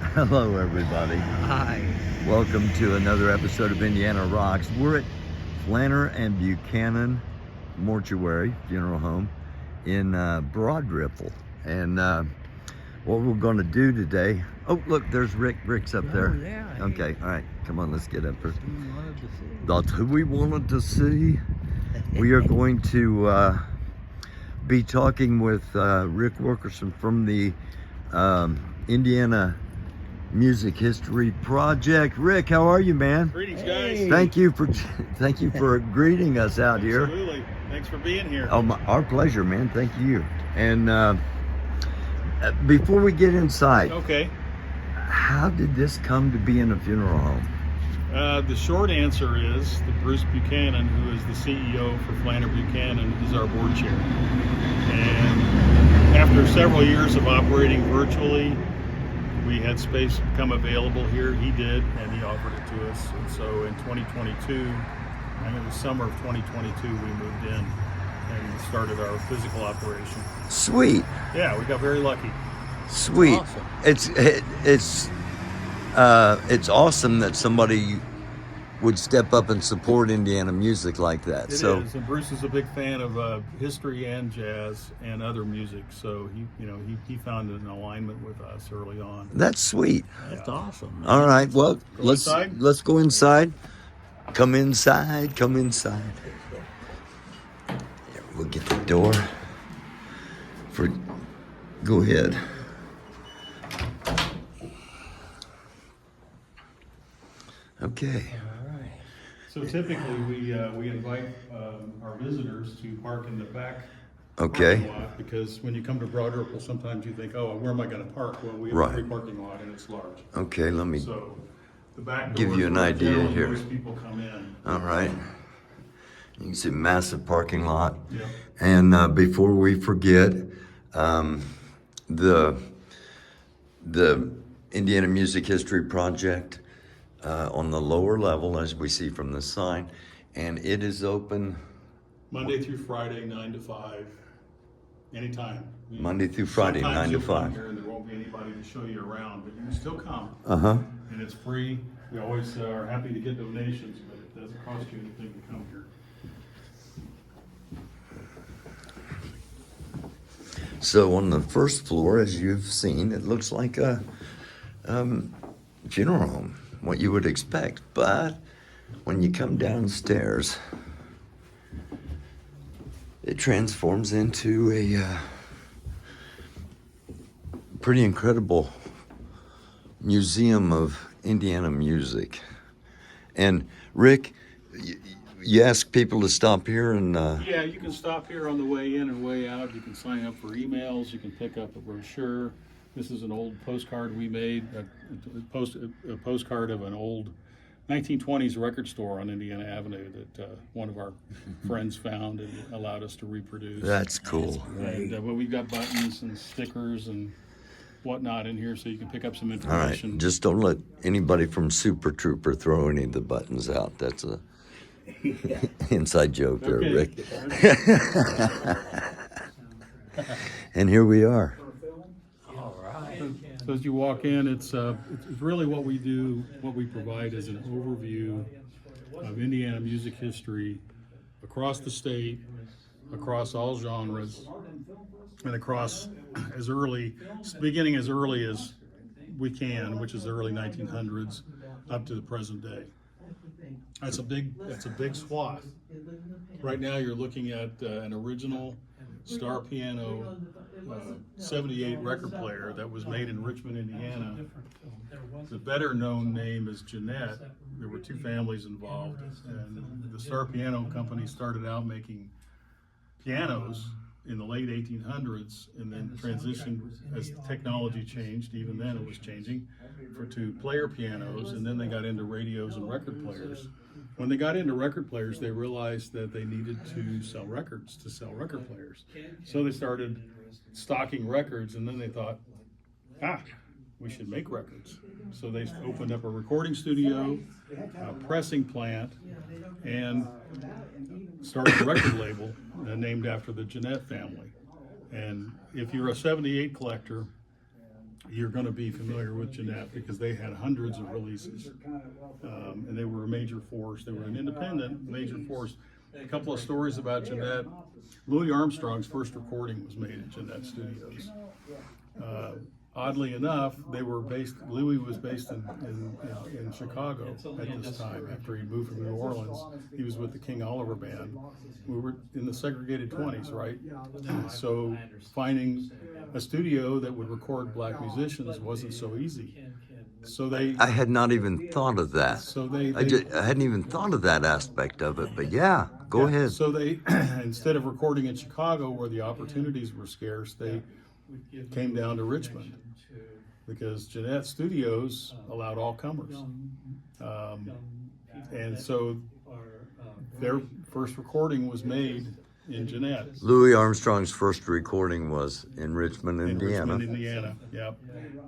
Hello, everybody. Hi. Welcome to another episode of Indiana Rocks. We're at Flanner and Buchanan Mortuary Funeral Home in Broad Ripple. And what we're going to do today... Oh, look, there's Rick. Rick's up there. Oh, yeah. Hey. Okay, all right. Come on, let's get up here. That's who you wanted to see. That's who we wanted to see. We are going to be talking with Rick Wilkerson from the Indiana Music History Project. Rick, how are you, man? Greetings, guys. Hey. Thank you for greeting us out here. Absolutely. Thanks for being here. Oh, our pleasure, man. Thank you. And before we get inside, Okay. how did this come to be in a funeral home? The short answer is that Bruce Buchanan, who is the CEO for Flanner Buchanan, is our board chair. And after several years of operating virtually, we had space become available here. He did, and he offered it to us. And so in 2022, I think the summer of 2022, we moved in and started our physical operation. Sweet, Yeah, we got very lucky. sweet. Awesome. It's awesome that somebody would step up and support Indiana music like that. It is, and Bruce is a big fan of history and jazz and other music. So he found an alignment with us early on. That's sweet. That's awesome. Man. All right, well, let's inside? go inside. Come inside. Come inside. Here, we'll get the door. Go ahead. Okay. So typically we invite our visitors to park in the back Okay. parking lot, because when you come to Broad Ripple, sometimes you think, oh, where am I going to park? Well, we have Right. a free parking lot and it's large. Okay, let me. So the back Give doors you an where idea generally here. most people come in. All right. You can see massive parking lot. Yeah. And before we forget, the Indiana Music History Project on the lower level, as we see from the sign, and it is open Monday through Friday, 9 to 5, anytime. Monday through Friday, Sometimes 9 to you'll come 5. here and there won't be anybody to show you around, but you can still come. Uh-huh. And it's free. We always are happy to get donations, but it doesn't cost you anything to come here. So on the first floor, as you've seen, it looks like a funeral home, what you would expect. But when you come downstairs, it transforms into a pretty incredible museum of Indiana music. And Rick, you ask people to stop here and Yeah, you can stop here on the way in and way out. You can sign up for emails. You can pick up a brochure. This is an old postcard we made, a postcard of an old 1920s record store on Indiana Avenue that one of our friends found and allowed us to reproduce. that's cool. And but we've got buttons and stickers and whatnot in here, so you can pick up some All right, information. just don't let anybody from Super Trooper throw any of the buttons out. That's a inside joke there, Okay. Rick. And here we are. All right. So as you walk in, it's really what we do, what we provide is an overview of Indiana music history across the state, across all genres, and across beginning as early as we can, which is the early 1900s, up to the present day. That's a big swath. Right now, you're looking at an original Star Piano 78 record player that was made in Richmond, Indiana. The better known name is Jeanette. There were two families involved, and the Star Piano Company started out making pianos in the late 1800s, and then transitioned as technology changed. Even then, it was changing to player pianos, and then they got into radios and record players. When they got into record players, they realized that they needed to sell records to sell record players. So they started stocking records, and then they thought, we should make records. So they opened up a recording studio, a pressing plant, and started a record label named after the Jeanette family. And if you're a 78 collector, you're going to be familiar with Jeanette because they had hundreds of releases, and they were a major force. They were an independent major force. A couple of stories about Jeanette. Louis Armstrong's first recording was made at Jeanette Studios. Oddly enough, Louis was based in Chicago at this time. After he moved from New Orleans, he was with the King Oliver Band. We were in the segregated 20s, right? So finding a studio that would record black musicians wasn't so easy. So I had not even thought of that. So I hadn't even thought of that aspect of it, but yeah, go ahead. So they, instead of recording in Chicago where the opportunities were scarce, they came down to Richmond because Jeanette Studios allowed all comers. And so their first recording was made in Jeanette. Louis Armstrong's first recording was in Richmond, Indiana. Richmond, Indiana, yep.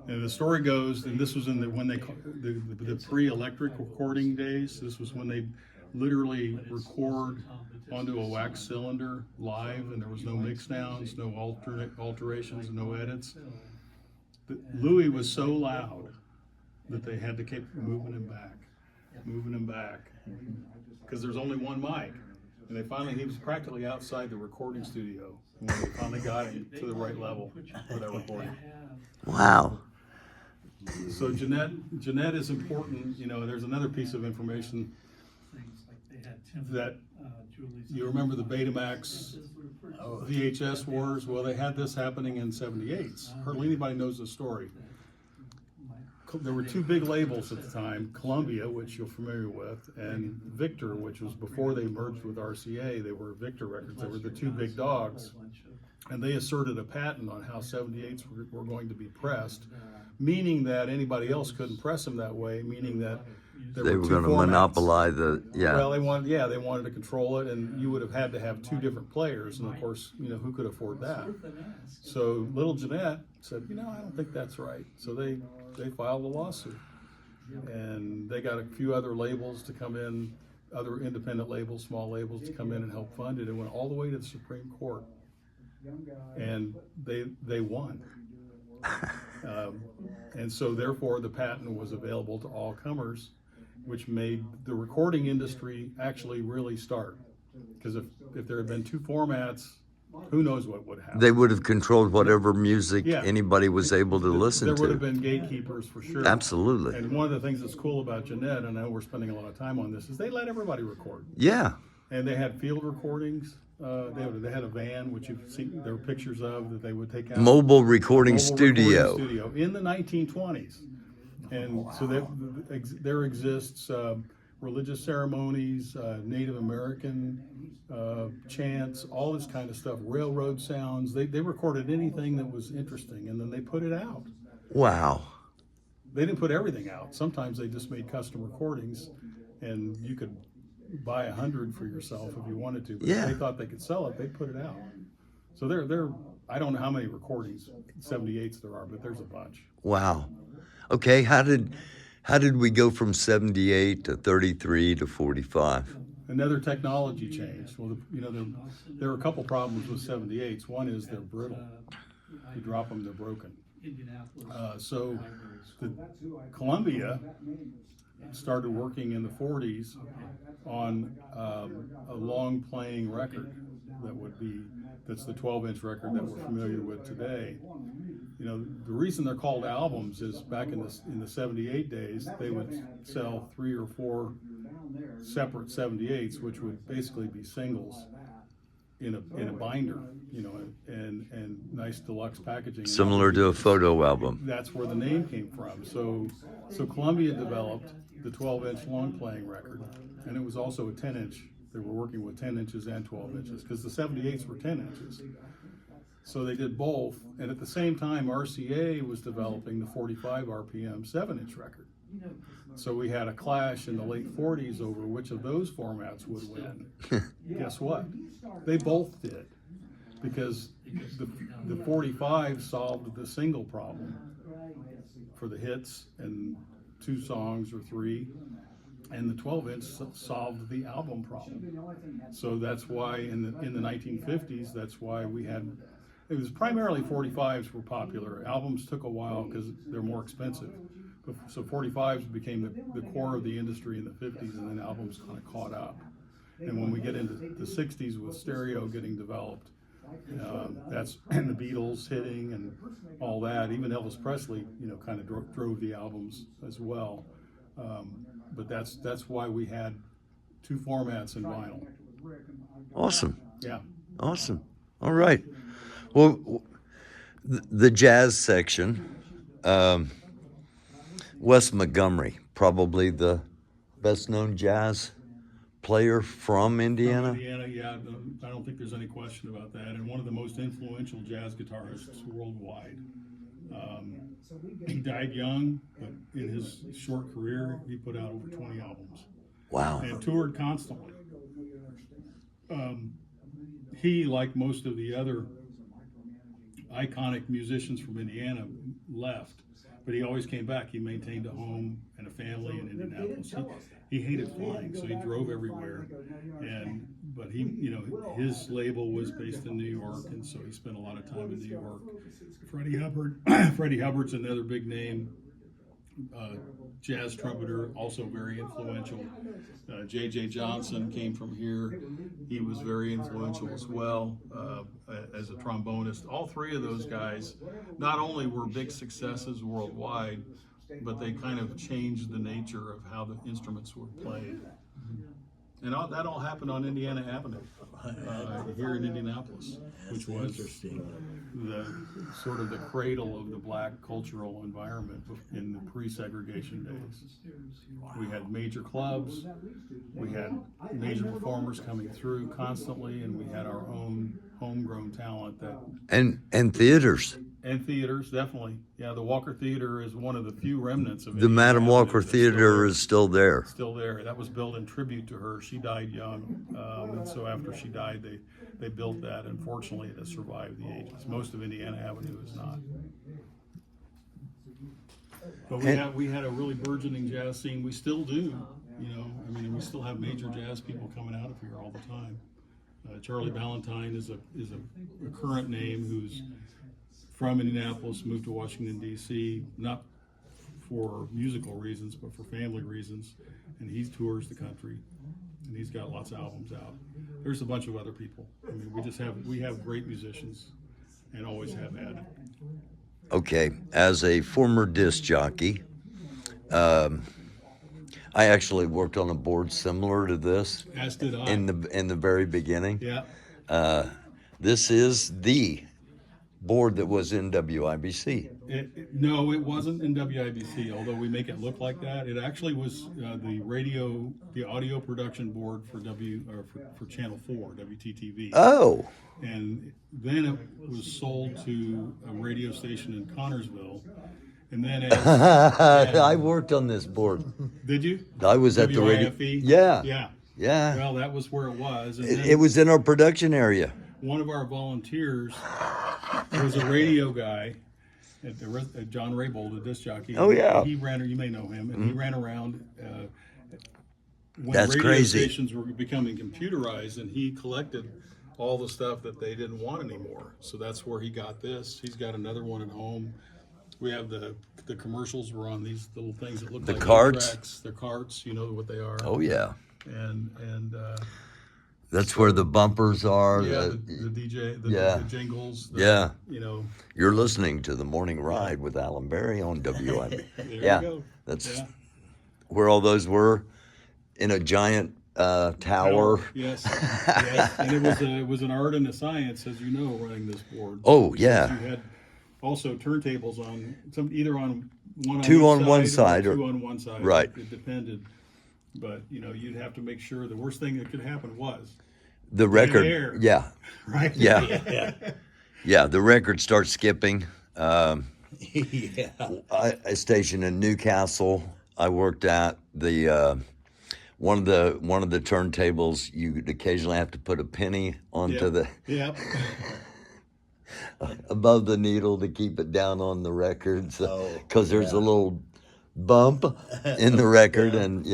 And the story goes, and this was in the pre-electric recording days. This was when they literally record onto a wax cylinder live, and there was no mix downs, no alterations, no edits. Louis was so loud that they had to keep moving him back, because there's only one mic. And he was practically outside the recording studio when they finally got him to the right level for that recording. Wow. So Jeanette is important. There's another piece of information that you remember the Betamax VHS wars. Well, they had this happening in '78. Hardly anybody knows the story. There were two big labels at the time, Columbia, which you're familiar with, and Victor, which was before they merged with RCA. They were Victor Records. They were the two big dogs. And they asserted a patent on how 78s were going to be pressed, meaning that anybody else couldn't press them that way, meaning that they were going to monopolize Well, they wanted to control it, and you would have had to have two different players, and of course, who could afford that? So little Jeanette said, I don't think that's right. So they filed a lawsuit, and they got a few other labels to come in, other independent labels, small labels to come in and help fund it. It went all the way to the Supreme Court, and they won. And so therefore the patent was available to all comers, which made the recording industry actually really start. Because if there had been two formats, who knows what would happen. They would have controlled whatever music anybody was able to listen to. There would have been gatekeepers for sure. Absolutely. And one of the things that's cool about Jeanette, and I know we're spending a lot of time on this, is they let everybody record. Yeah. And they had field recordings. They had a van, which you've seen, there were pictures of, that they would take out. Mobile recording studio in the 1920s. And so there exists religious ceremonies, Native American chants, all this kind of stuff, railroad sounds. They recorded anything that was interesting, and then they put it out. Wow. They didn't put everything out. Sometimes they just made custom recordings, and you could buy 100 for yourself if you wanted to. But if they thought they could sell it, they'd put it out. So I don't know how many recordings, 78s there are, but there's a bunch. Wow. Okay, how did we go from 78 to 33 to 45? Another technology change. Well, there are a couple problems with 78s. One is they're brittle. You drop them, they're broken. So the Columbia started working in the 40s on a long playing record that's the 12-inch record that we're familiar with today. The reason they're called albums is back in the 78 days, they would sell 3 or 4 separate 78s, which would basically be singles in a binder, and nice deluxe packaging. Similar to a photo album. That's where the name came from. So Columbia developed the 12-inch long playing record, and it was also a 10-inch. They were working with 10 inches and 12 inches because the 78s were 10 inches. So they did both, and at the same time, RCA was developing the 45 RPM 7-inch record. So we had a clash in the late 40s over which of those formats would win. Guess what? They both did, because the 45 solved the single problem for the hits and 2 songs or 3, and the 12-inch solved the album problem. So that's why in the 1950s, that's why we had, it was primarily 45s were popular. Albums took a while because they're more expensive. So 45s became the core of the industry in the 50s, and then albums kind of caught up. And when we get into the 60s with stereo getting developed, that's and the Beatles hitting and all that. Even Elvis Presley, kind of drove the albums as well. But that's why we had two formats in vinyl. Awesome. Yeah. Awesome. All right. Well, the jazz section, Wes Montgomery, probably the best known jazz player from Indiana. Indiana, yeah. I don't think there's any question about that. And one of the most influential jazz guitarists worldwide. He died young, but in his short career, he put out over 20 albums. Wow. And toured constantly. He, like most of the other iconic musicians from Indiana, left, but he always came back. He maintained a home and a family in Indianapolis. He hated flying, so he drove everywhere. But his label was based in New York, and so he spent a lot of time in New York. Freddie Hubbard's another big name. Jazz trumpeter, also very influential. J.J. Johnson came from here. He was very influential as well as a trombonist. All three of those guys not only were big successes worldwide, but they kind of changed the nature of how the instruments were played. And that all happened on Indiana Avenue here in Indianapolis, which was the sort of the cradle of the black cultural environment in the pre-segregation days. We had major clubs, we had major performers coming through constantly, and we had our own homegrown talent and theaters. And theaters, definitely. Yeah, the Walker Theater is one of the few remnants of The Madam Walker Theater is still there. Still there. That was built in tribute to her. She died young, and so after she died, they built that. Unfortunately, it has survived the ages. Most of Indiana Avenue is not. But we had a really burgeoning jazz scene. We still do. We still have major jazz people coming out of here all the time. Charlie Ballantyne is a current name who's from Indianapolis, moved to Washington, D.C., not for musical reasons, but for family reasons. And he tours the country, and he's got lots of albums out. There's a bunch of other people. We have great musicians, and always have had. Okay, as a former disc jockey, I actually worked on a board similar to this. As did I. In the very beginning. Yeah. This is the board that was in WIBC. No, it wasn't in WIBC, although we make it look like that. It actually was the audio production board for for Channel 4, WTTV. Oh. And then it was sold to a radio station in Connorsville. And then I worked on this board. Did you? I was at the radio. WIFE? Yeah. Yeah. Well, that was where it was. And It was in our production one of our volunteers was a radio guy at John Raybould, a disc jockey. Oh, yeah. He ran, you may know him, and he ran around when That's radio crazy. stations were becoming computerized, and he collected all the stuff that they didn't want anymore. So that's where he got this. He's got another one at home. We have the commercials were on these little things that look like carts? tracks. They're carts, you know what they are. Oh, yeah. And That's where the bumpers are. yeah, the DJ, the jingles. Yeah. You're listening to The Morning Ride with Alan Berry on WIB. There Yeah. you go. That's where all those were, in a giant tower. Yes. Yes. And it was an art and a science, as you know, running this board. Oh, yeah. You had also turntables on either on one Two on on one each side or or- two on one side. Right. It depended. But you'd have to make sure the worst thing that could happen was The record. air. Yeah. right. Yeah. Yeah, the record starts skipping. Yeah. I stationed in Newcastle. I worked at the one of the turntables. You'd occasionally have to put a penny onto the Yeah. above the needle to keep it down on the record, because there's a yeah. little bump in the record, and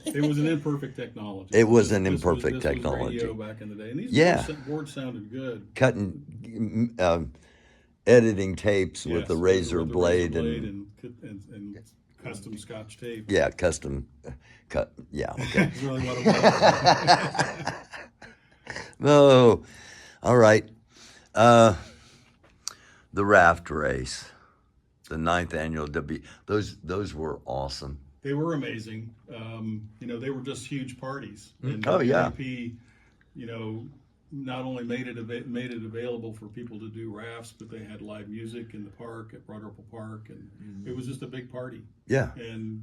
It was an imperfect technology. It was an This imperfect this technology. Was radio back in the day, and these Yeah. boards sounded good. Cutting, editing tapes with Yes, the razor the blade and custom Scotch tape. yeah, custom cut. Yeah, okay. That's really what it was. No, all right. The raft race, the 9th annual W. Those were awesome. They were amazing. They were just huge parties. And Oh, yeah. WAP, not only made it available for people to do rafts, but they had live music in the park at Broad Ripple Park, and it was just a big party. Yeah. And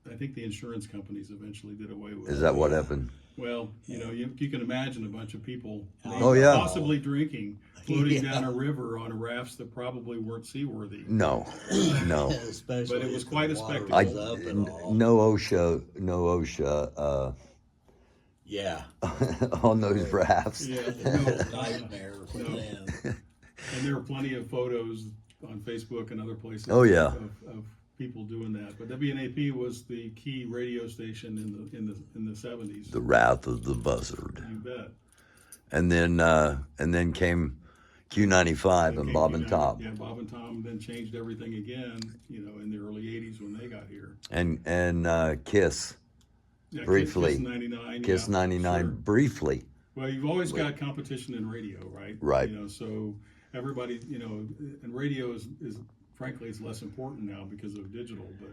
I think the insurance companies eventually did away with it. Is that what happened? Well, you can imagine a bunch of people Oh, yeah. possibly drinking, floating down a river on rafts that probably weren't seaworthy. No, no. Especially But it was if quite the a water spectacle. was up and all. No OSHA. Yeah. On those rafts. Yeah, Nightmare for No. them. and there are plenty of photos on Facebook and other places. Oh, yeah. of people doing that. But WNAP was the key radio station in the 70s. The Wrath of the Buzzard. You bet. And then came Q95 and Bob and Top. Yeah, Bob and Tom then changed everything again. In the early '80s when they got here. And Kiss. Yeah, Briefly. Kiss 99. Kiss yeah, 99 sure. briefly. Well, you've always got competition in radio, right? Right. So everybody, and radio is frankly it's less important now because of digital. But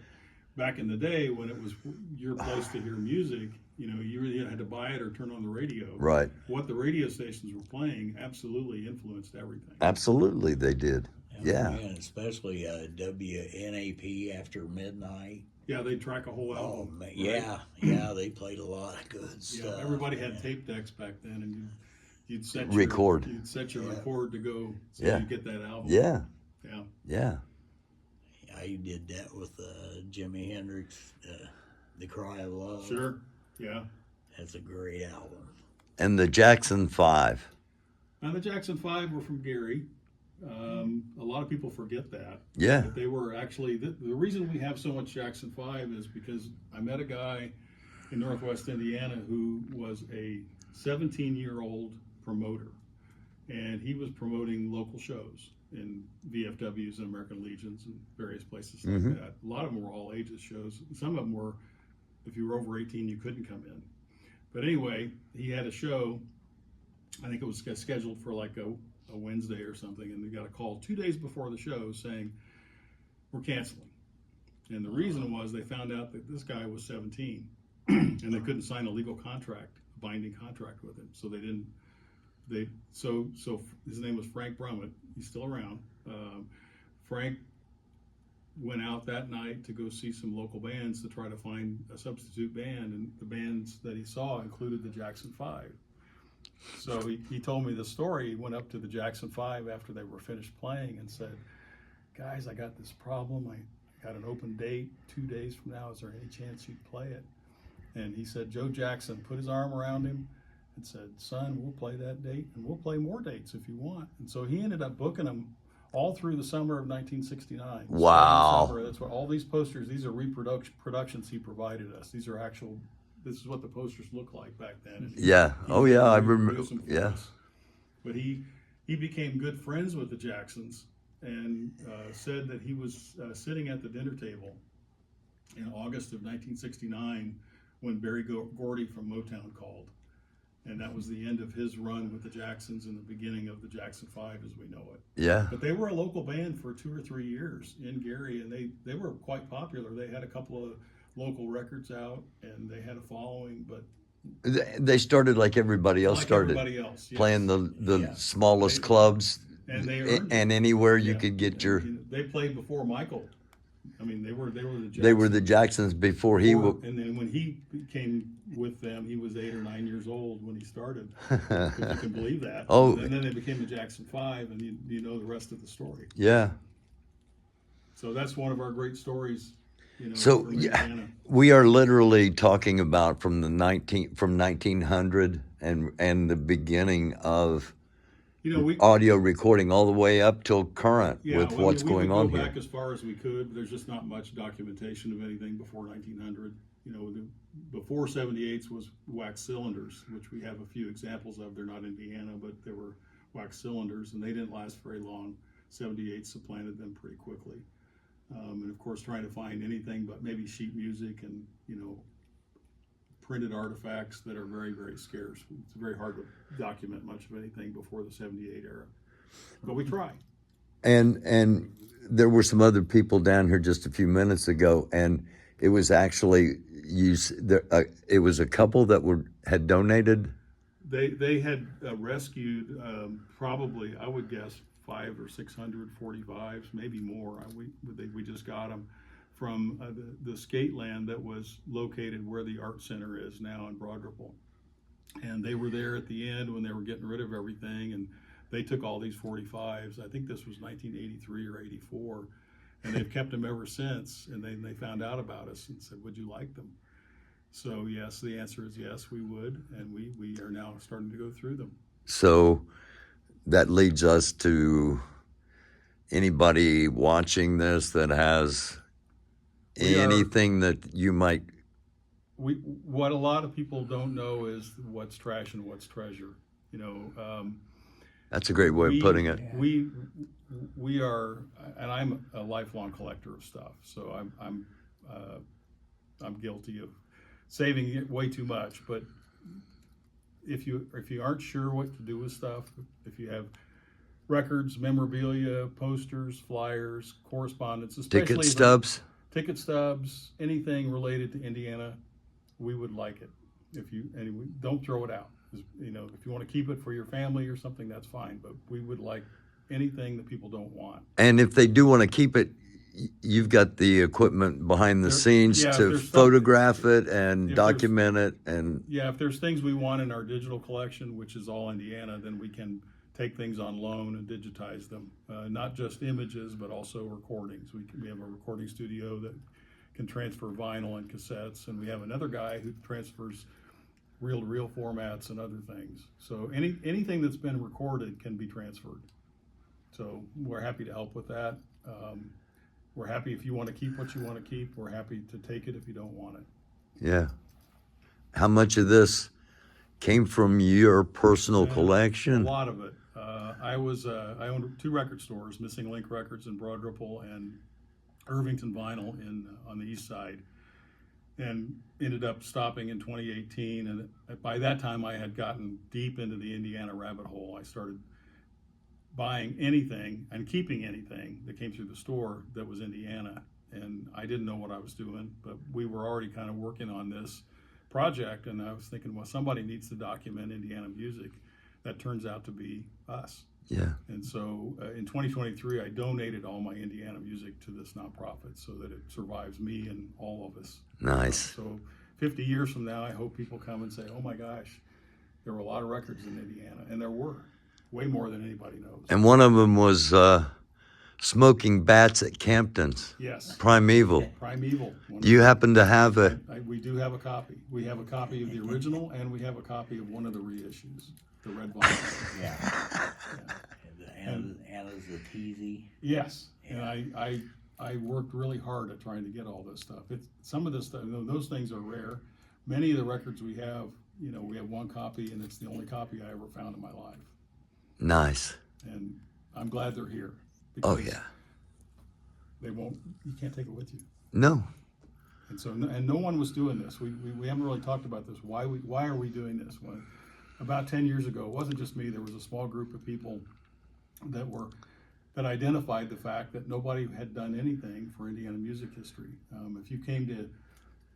back in the day when it was your place to hear music, you really had to buy it or turn on the radio. Right. What the radio stations were playing absolutely influenced everything. Absolutely, they did. Yeah. Man, especially WNAP after midnight. Yeah, they track a whole Oh album. man, right? yeah, they played a lot of good Yeah, stuff. everybody had tape decks back then, and you'd set Record. You'd set your record to go so Yeah. you get that album. Yeah. Yeah. Yeah. I did that with Jimi Hendrix, "The Cry of Love." Sure. Yeah. That's a great album. And the Jackson 5. Now the Jackson 5 were from Gary. A lot of people forget that. Yeah. But they were actually, the reason we have so much Jackson 5 is because I met a guy in Northwest Indiana who was a 17-year-old promoter. And he was promoting local shows in VFWs and American Legions and various places like that. A lot of them were all ages shows. Some of them were, if you were over 18, you couldn't come in. But anyway, he had a show. I think it was scheduled for like a Wednesday or something, and they got a call 2 days before the show saying, we're canceling. And the reason was they found out that this guy was 17 and they couldn't sign a legal contract, a binding contract with him. So they didn't, so his name was Frank Brummett. He's still around. Frank went out that night to go see some local bands to try to find a substitute band, and the bands that he saw included the Jackson 5. So he told me the story. He went up to the Jackson 5 after they were finished playing and said, guys, I got this problem. I got an open date 2 days from now. Is there any chance you'd play it? And he said, Joe Jackson put his arm around him and said, son, we'll play that date and we'll play more dates if you want. And so he ended up booking them all through the summer of 1969. Wow. Summer, that's what all these posters, these are productions he provided us. These are actual, this is what the posters look like back then. Yeah. Oh, yeah. I remember. Produced them for Yeah. us. But he became good friends with the Jacksons and said that he was sitting at the dinner table in August of 1969 when Berry Gordy from Motown called. And that was the end of his run with the Jacksons and the beginning of the Jackson 5 as we know it. Yeah. But they were a local band for 2 or 3 years in Gary, and they were quite popular. They had a couple of local records out, and they had a following, but They started like everybody else like started, everybody else, yes. playing the Yeah. smallest clubs And they earned it. and anywhere you Yeah. could get your. They played before Michael. I mean, they were the Jacksons. They were the Jacksons before he. And then when he came with them, he was 8 or 9 years old when he started. If you can believe that. Oh. And then they became the Jackson 5, and you know the rest of the story. Yeah. So that's one of our great stories. So from yeah, Indiana. we are literally talking about from 1900 and the beginning of We audio recording all the way up till current with what's going on we would go here. back as far as we could, but there's just not much documentation of anything before 1900. before 78s was wax cylinders, which we have a few examples of. They're not Indiana, but they were wax cylinders, and they didn't last very long. 78 supplanted them pretty quickly. And of course, trying to find anything but maybe sheet music and, printed artifacts that are very, very scarce. It's very hard to document much of anything before the 78 era, but we try. And there were some other people down here just a few minutes ago, and it was actually it was a couple that had donated. They had rescued probably, I would guess, 500 or 600 45s, maybe more. We just got them from the skate land that was located where the art center is now in Broad Ripple, and they were there at the end when they were getting rid of everything, and they took all these 45s. I think this was 1983 or 84, and they've kept them ever since. And they found out about us and said, "Would you like them?" So yes, the answer is yes, we would, and we are now starting to go through them. So that leads us to anybody watching this that has anything that you might. What a lot of people don't know is what's trash and what's treasure. That's a great way of putting it. We are, and I'm a lifelong collector of stuff, so I'm guilty of saving it way too much. But if you aren't sure what to do with stuff, if you have records, memorabilia, posters, flyers, correspondence, especially ticket stubs, anything related to Indiana, we would like it. Don't throw it out. If you want to keep it for your family or something, that's fine. But we would like anything that people don't want. And if they do want to keep it, you've got the equipment behind the scenes to photograph it and document it. And if there's things we want in our digital collection, which is all Indiana, then we can take things on loan and digitize them. Not just images, but also recordings. We have a recording studio that can transfer vinyl and cassettes, and we have another guy who transfers reel-to-reel formats and other things. So anything that's been recorded can be transferred. So we're happy to help with that. We're happy if you want to keep what you want to keep. We're happy to take it if you don't want it. Yeah. How much of this came from your personal collection? A lot of it. I owned 2 record stores, Missing Link Records in Broad Ripple and Irvington Vinyl on the east side, and ended up stopping in 2018. And by that time, I had gotten deep into the Indiana rabbit hole. I started buying anything and keeping anything that came through the store that was Indiana. And I didn't know what I was doing, but we were already kind of working on this project. And I was thinking, well, somebody needs to document Indiana music. That turns out to be us. Yeah. And so in 2023, I donated all my Indiana music to this nonprofit so that it survives me and all of us. Nice. So 50 years from now, I hope people come and say, oh my gosh, there were a lot of records in Indiana. And there were, way more than anybody knows. And one of them was Smoking Bats at Campton's. Yes. Primeval. Primeval. Do you happen to have a... We do have a copy. We have a copy of the original, and we have a copy of one of the reissues, the red vinyl. Yeah. Anna's the teasy. Yes. Yeah. And I worked really hard at trying to get all this stuff. Some of this stuff, those things are rare. Many of the records we have, we have one copy, and it's the only copy I ever found in my life. Nice. And I'm glad they're here. Oh, yeah. You can't take it with you. No. And so, and no one was doing this. We haven't really talked about this. Why are we doing this? When about 10 years ago, it wasn't just me. There was a small group of people that identified the fact that nobody had done anything for Indiana music history. If you came to,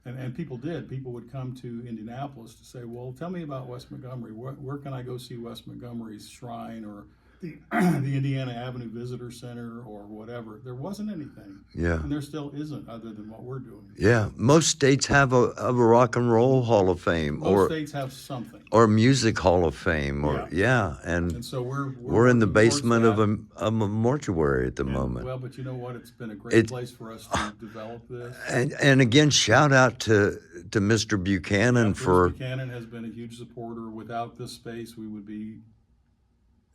and people did, people would come to Indianapolis to say, well, tell me about West Montgomery. Where can I go see West Montgomery's shrine or the Indiana Avenue Visitor Center or whatever? There wasn't anything. Yeah. And there still isn't, other than what we're doing. Yeah. Most states have a Rock and Roll Hall of Fame. Most states have something. Or Music Hall of Fame. And so we're in the basement of a mortuary at the moment. Well, but you know what? It's been a great place for us to develop this. And again, shout out to Mr. Buchanan for... Buchanan has been a huge supporter. Without this space, we would be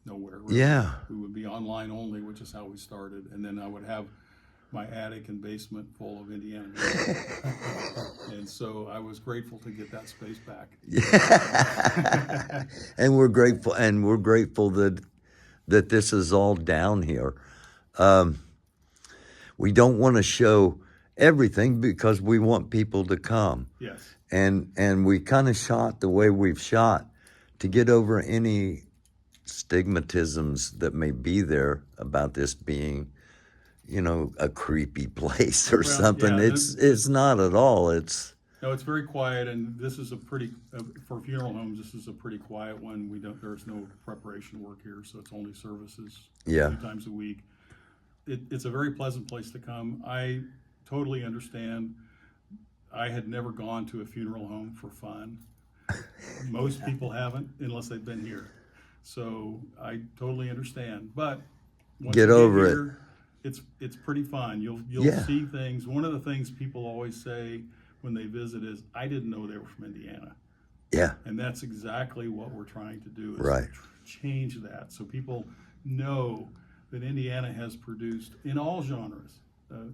nowhere. Yeah. We would be online only, which is how we started. And then I would have my attic and basement full of Indiana music. And so I was grateful to get that space back. And we're grateful that this is all down here. We don't want to show everything because we want people to come. Yes. And we kind of shot the way we've shot to get over any stigmatisms that may be there about this being, a creepy place or something. Yeah, it's not at all. It's very quiet, and this is a pretty for funeral homes. This is a pretty quiet one. There's no preparation work here, so it's only services a few times a week. It's a very pleasant place to come. I totally understand. I had never gone to a funeral home for fun. Most people haven't unless they've been here. So I totally understand. But once Get you over here, it's pretty fun. You'll see things. One of the things people always say when they visit is, I didn't know they were from Indiana. Yeah. And that's exactly what we're trying to do, is Right. change that so people know that Indiana has produced, in all genres,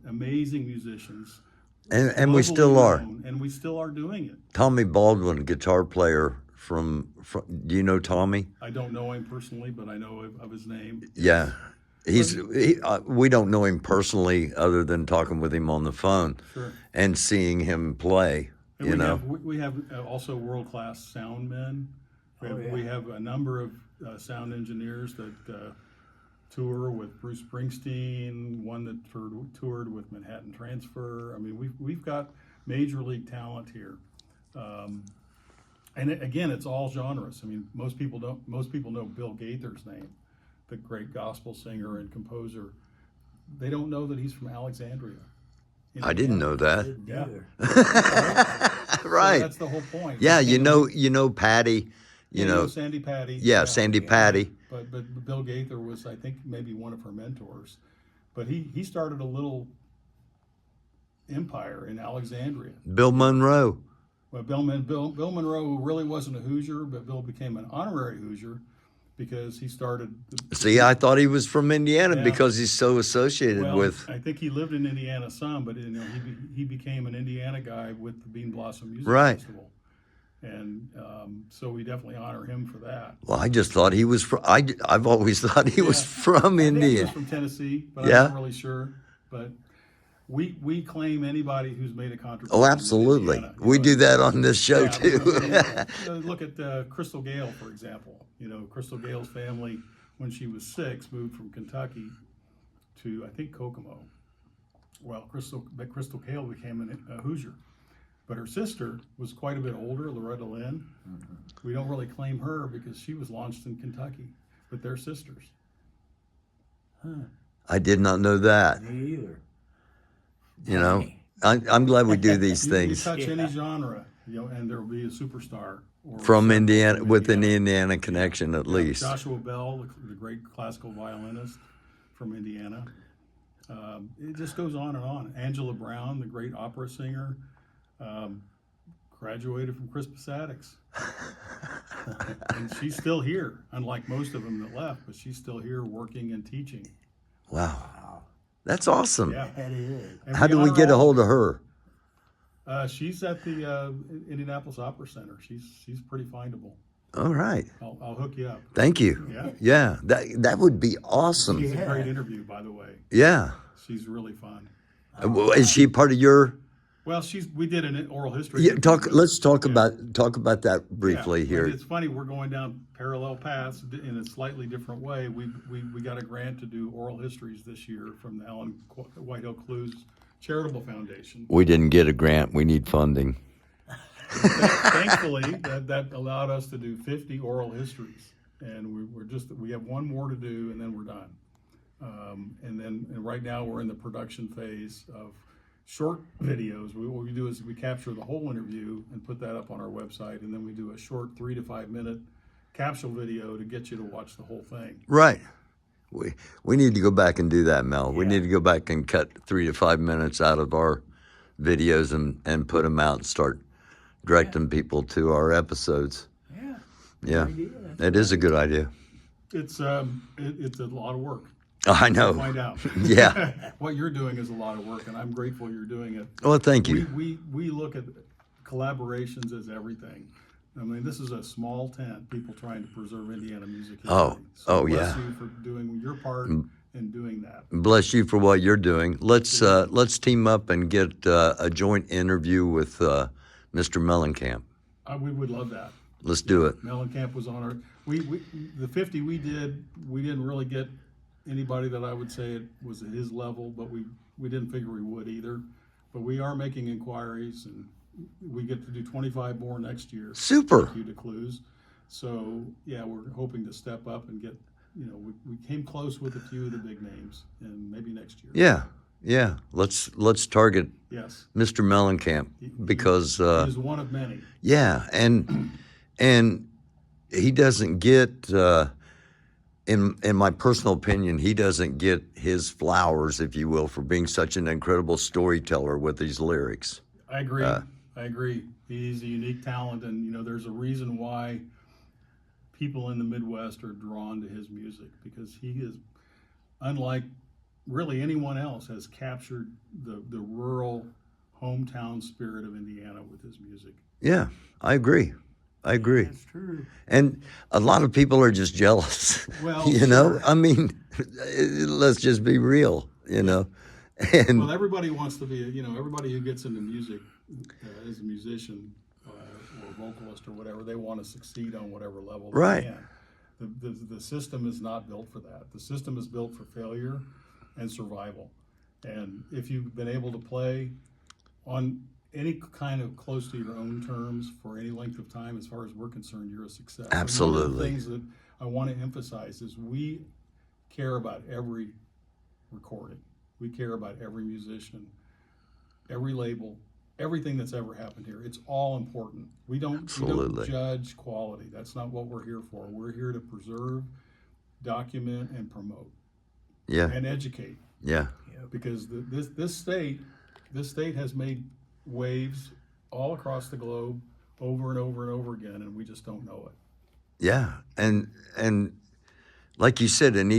amazing musicians. And we still globally are. known, and we still are doing it. Tommy Baldwin, guitar player from do you know Tommy? I don't know him personally, but I know of his name. Yeah. We don't know him personally other than talking with him on the phone Sure. and seeing him play, And we have also world-class sound men. We have a number of sound engineers that tour with Bruce Springsteen, one that toured with Manhattan Transfer. I mean, we've got major league talent here. And again, it's all genres. I mean, most people know Bill Gaither's name, the great gospel singer and composer. They don't know that he's from Alexandria. I didn't know that. Yeah. Right. So that's the whole point. Yeah, you know Patty, You know Sandy Patty. Yeah, Sandy Patty. But Bill Gaither was, I think, maybe one of her mentors. But he started a little empire in Alexandria. Bill Monroe. Well, Bill Monroe really wasn't a Hoosier, but Bill became an honorary Hoosier because he started. See, I thought he was from Indiana Yeah. because he's so associated with. I think he lived in Indiana some, but he became an Indiana guy with the Bean Blossom Music Right. Festival. And so we definitely honor him for that. Well, I just thought he was from. I've always thought he was from I think he was Indiana. from Tennessee, but Yeah. I'm not really sure. But we claim anybody who's made a contribution. Oh, in absolutely. Indiana. We do that on this show Yeah, too. Look at Crystal Gale, for example. Crystal Gale's family, when she was 6, moved from Kentucky to, I think, Kokomo. Well, Crystal Gale became a Hoosier. But her sister was quite a bit older, Loretta Lynn. Mm-hmm. We don't really claim her because she was launched in Kentucky, but they're sisters. I did not know that. Me either. I'm glad we do these You things touch any genre, and there will be a superstar. Or from someone Indiana, from with an Indiana connection at least. Joshua Bell, the great classical violinist from Indiana. It just goes on and on. Angela Brown, the great opera singer, graduated from Crispus Attucks. And she's still here, unlike most of them that left, but she's still here working and teaching. Wow, that's awesome. Yeah. That is. And How do we get a honor hold of her? she's at the Indianapolis Opera Center. She's pretty findable. All right, I'll hook you up. thank you. Yeah. Yeah, that would be awesome. She's a great interview, by the way. Yeah. She's really fun. Is she part of your? Well, we did an oral history. Yeah, let's talk about that briefly Yeah, here. It's funny, we're going down parallel paths in a slightly different way. We got a grant to do oral histories this year from the Ellen Whitehill Clues Charitable Foundation. We didn't get a grant. We need funding. Thankfully, that allowed us to do 50 oral histories, and we have one more to do, and then we're done. And right now we're in the production phase of short videos. What we do is we capture the whole interview and put that up on our website, and then we do a short 3 to 5 minute capsule video to get you to watch the whole thing. Right. We need to go back and do that, Mel. We need to go back and cut 3 to 5 minutes out of our videos and put them out and start directing people to our episodes. Yeah. Yeah, idea. it is a good idea. It's a lot of work. I know. Find out. Yeah. What you're doing is a lot of work, and I'm grateful you're doing it. Well, thank you. We look at collaborations as everything. I mean, this is a small tent, people trying to preserve Indiana music history. Oh, so bless yeah. you for doing your part in doing that. Bless you for what you're doing. Let's team up and get a joint interview with Mr. Mellencamp. We would love that. Let's do it. Mellencamp was on our, the 50 we didn't really get anybody that I would say it was at his level, but we didn't figure we would either. But we are making inquiries, and we get to do 25 more next year. Super. Thank you to Clues. So yeah, we're hoping to step up and get, we came close with a few of the big names, and maybe next year. Yeah. Let's target Yes. Mr. Mellencamp because He is one of many. yeah, and he doesn't get in my personal opinion, he doesn't get his flowers, if you will, for being such an incredible storyteller with these lyrics. I agree. I agree. He's a unique talent, and there's a reason why people in the Midwest are drawn to his music, because he is, unlike really anyone else, has captured the rural hometown spirit of Indiana with his music. Yeah, I agree. That's true. And a lot of people are just jealous. Well, Sure. I mean, let's just be real, And well, everybody wants to be, everybody who gets into music as a musician or vocalist or whatever, they want to succeed on whatever level they Right. can. The system is not built for that. The system is built for failure and survival. And if you've been able to play on any kind of close to your own terms for any length of time, as far as we're concerned, you're a success. Absolutely. And one of the things that I want to emphasize is we care about every recording. We care about every musician, every label, everything that's ever happened here. It's all important. We don't judge quality. That's not what we're here for. We're here to preserve, document, and promote. Yeah. And educate. Yeah. Because this state has made waves all across the globe over and over and over again, and we just don't know it. Yeah. And like you said, in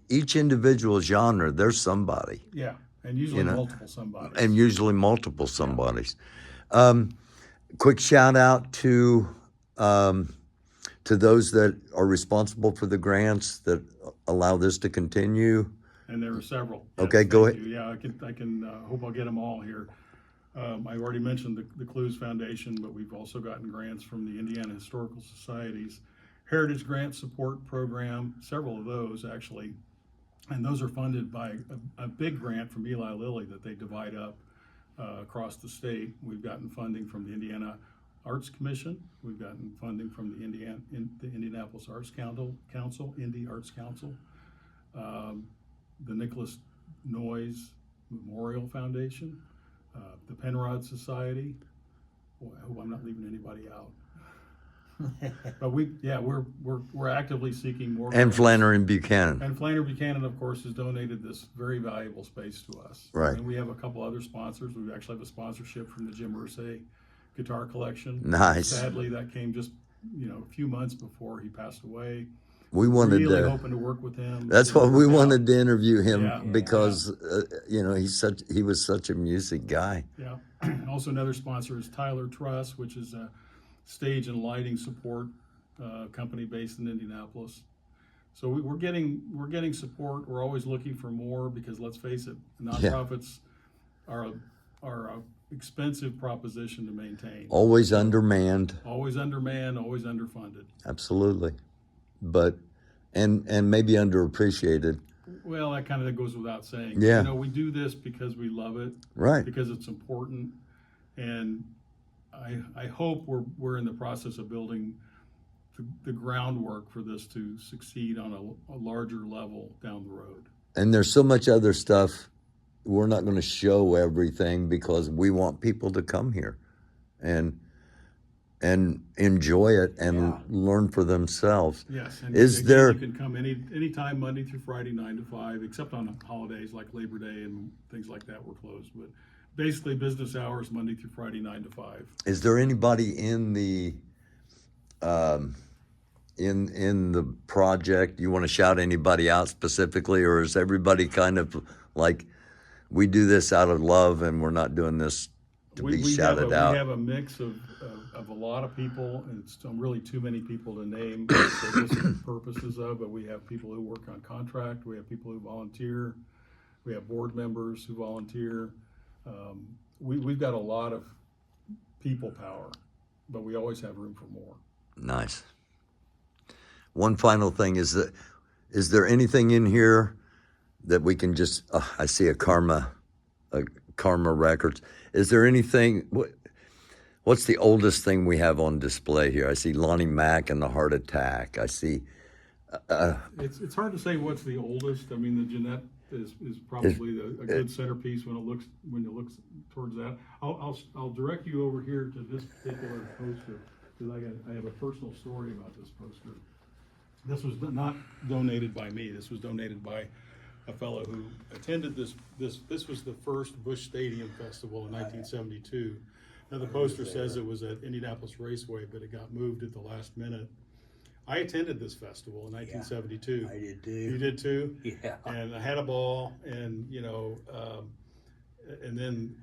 each individual genre, there's somebody. Yeah. And usually multiple somebodies. And usually multiple somebodies. Quick shout out to those that are responsible for the grants that allow this to continue. And there are several. Okay, Yes, go thank ahead. you. Yeah, I can hope I'll get them all here. I already mentioned the Clues Foundation, but we've also gotten grants from the Indiana Historical Society's Heritage Grant Support Program, several of those actually. And those are funded by a big grant from Eli Lilly that they divide up across the state. We've gotten funding from the Indiana Arts Commission. We've gotten funding from the Indianapolis Arts Council, Indy Arts Council, the Nicholas Noyes Memorial Foundation, the Penrod Society. Boy, I hope I'm not leaving anybody out. But we're actively seeking more. And grants. Flannery and Buchanan. And Flannery Buchanan, of course, has donated this very valuable space to us. Right. And we have a couple other sponsors. We actually have a sponsorship from the Jim Irsay Guitar Collection. Nice. Sadly, that came just a few months before he passed away. We wanted really to. hoping to work with him. That's what we wanted to interview him Yeah. because he was such a music guy. Yeah. Also, another sponsor is Tyler Truss, which is a stage and lighting support company based in Indianapolis. So we're getting support. We're always looking for more because let's face it, nonprofits are a expensive proposition to maintain. Always undermanned. Always undermanned, always underfunded. Absolutely. But and maybe underappreciated. Well, that kind of goes without saying. Yeah. We do this because we love it. Right. Because it's important, and I hope we're in the process of building the groundwork for this to succeed on a larger level down the road. And there's so much other stuff. We're not going to show everything because we want people to come here and enjoy it and learn for themselves. Yes. And Is again, there? You can come anytime, Monday through Friday, 9 to 5, except on holidays like Labor Day and things like that. We're closed, but basically business hours Monday through Friday, 9 to 5. Is there anybody in the in the project? You want to shout anybody out specifically, or is everybody kind of like, we do this out of love and we're not doing this to be shouted out? We have a mix of a lot of people, and it's really too many people to name for this purposes of, but we have people who work on contract, we have people who volunteer, we have board members who volunteer. We've got a lot of people power, but we always have room for more. Nice. One final thing is there anything in here that we can just, I see a Karma Records. Is there anything, what's the oldest thing we have on display here? I see Lonnie Mack and the Heart Attack. I see. It's hard to say what's the oldest. I mean, the Jeanette is probably a good centerpiece when you look towards that. I'll direct you over here to this particular poster, because I have a personal story about this poster. This was not donated by me. This was donated by a fellow who attended this was the first Busch Stadium Festival in 1972. Now the poster says it was at Indianapolis Raceway, but it got moved at the last minute. I attended this festival in 1972. I did too. You did too? Yeah. And I had a ball, and and then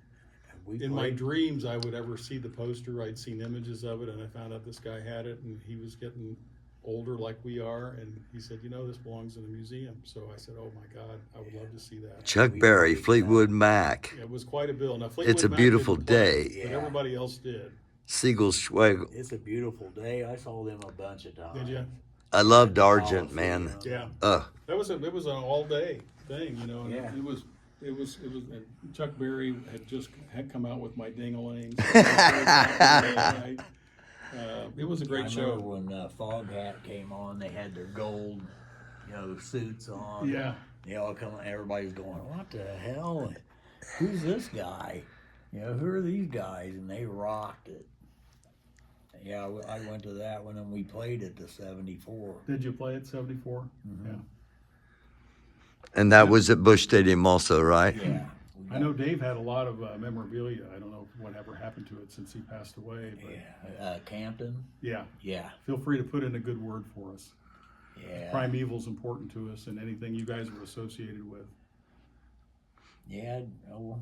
in my dreams I would ever see the poster. I'd seen images of it, and I found out this guy had it, and he was getting older like we are, and he said, this belongs in a museum. So I said, oh my God, I would love to see that. Chuck Berry, Fleetwood Mac. It was quite a bill. Now, Fleetwood It's a Mac beautiful didn't play, day. but everybody else did. Siegel Schwegel. It's a beautiful day. I saw them a bunch of times. Did you? I loved Argent, man. Yeah. It was an all day thing, and Yeah. it was Chuck Berry had come out with My Ding-a-Ling. It was a great I show. remember when Foghat came on, they had their gold, suits on. Yeah. They all come. Everybody's going, "What the hell? Who's this guy? Who are these guys?" And they rocked it. Yeah, I went to that one, and we played at the 74. Did you play at 74? Mm-hmm. Yeah. And that was at Busch Stadium also, right? Yeah. I know Dave had a lot of memorabilia. I don't know whatever happened to it since he passed away. But Yeah. Campton. yeah, Yeah. feel free to put in a good word for us. Yeah. Primeval's important to us, and anything you guys were associated with. Yeah. Oh,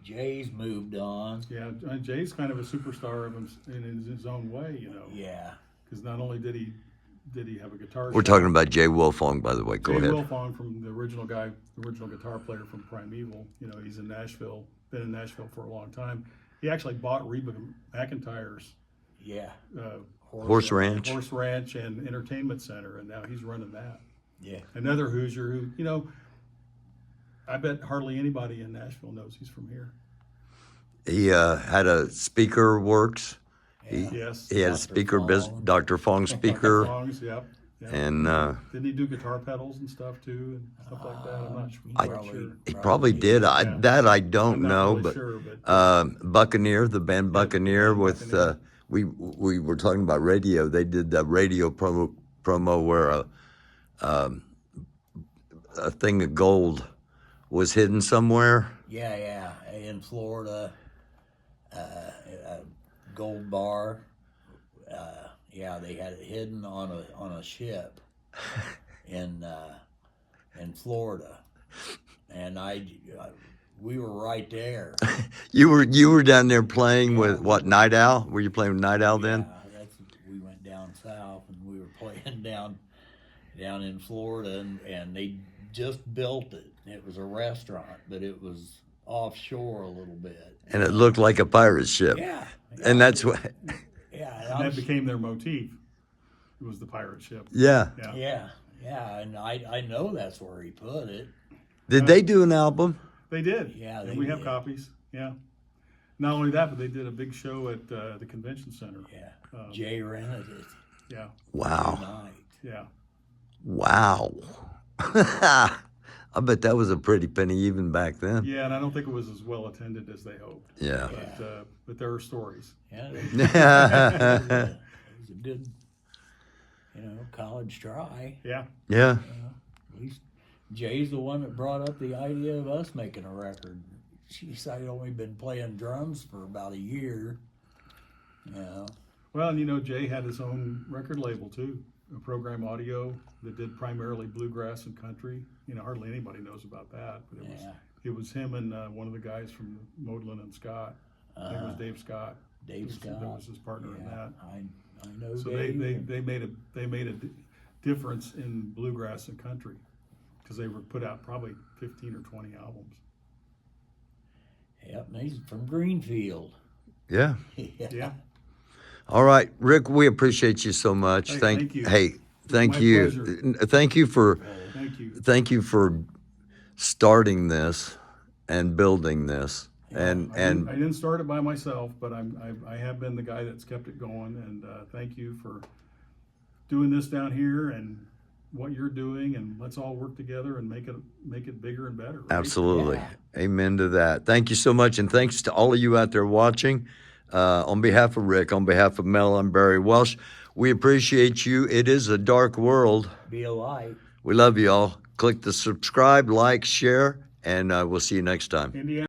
Jay's moved on. Yeah, Jay's kind of a superstar in his own way, Yeah. because not only did he have a guitar We're shop. talking about Jay Wolfong, by the way. Go Jay ahead. Wilfong, from the original guitar player from Primeval. He's in Nashville, been in Nashville for a long time. He actually bought Reba McEntire's Yeah. Horse Ranch. Horse Ranch and Entertainment Center, and now he's running that. Yeah. Another Hoosier who, I bet hardly anybody in Nashville knows he's from here. He had a speaker works. Yes. He had a Dr. speaker Fong. business, Dr. Fong speaker. Songs, yep. And Didn't he do guitar pedals and stuff too, and stuff like that? I'm not quite sure. he probably did. I don't I'm know, not really but sure, but Buccaneer, the band Buccaneer, with Buccaneer. we were talking about radio. They did the radio promo where a thing of gold was hidden somewhere. Yeah. In Florida, a gold bar. Yeah, they had it hidden on a ship in Florida, and we were right there. You were down there playing with what, Night Owl? Were you playing with Night Owl then? Yeah, we went down south, and we were playing down in Florida, and they just built it. It was a restaurant, but it was offshore a little bit. And it looked like a pirate ship. Yeah. And that's what. Yeah. and that became their motif. It was the pirate ship. Yeah. Yeah, and I know that's where he put it. Did they do an album? They did. Yeah, and they we have did. copies. Yeah. Not only that, but they did a big show at the convention center. Yeah, Jay rented it. Yeah. Wow. Night. Yeah. Wow. I bet that was a pretty penny even back then. Yeah, and I don't think it was as well attended as they hoped. Yeah. But there are stories. Yeah, it was a good, college try. Yeah. Yeah. At least Jay's the one that brought up the idea of us making a record. I'd only been playing drums for about a year. Well, and you know, Jay had his own record label too, a Program Audio that did primarily bluegrass and country. You know, hardly anybody knows about that, but it was him and one of the guys from Modlin and Scott. I think it was Dave Scott. Dave Scott. That was his partner in that. I know. So Dave. they made a difference in bluegrass and country because they were put out probably 15 or 20 albums. Yep, and he's from Greenfield. Yeah. Yeah. All right, Rick, we appreciate you so much. Hey, thank you. Hey, thank My you. pleasure. Thank you for Thank you. for starting this and building this. I didn't start it by myself, but I have been the guy that's kept it going. And thank you for doing this down here and what you're doing. And let's all work together and make it bigger and better. Right? Absolutely. Yeah. Amen to that. Thank you so much. And thanks to all of you out there watching. On behalf of Rick, on behalf of Mel, I'm Barry Welsh. We appreciate you. It is a dark world. Be a light. We love you all. Click the subscribe, like, share, and we'll see you next time. Indiana.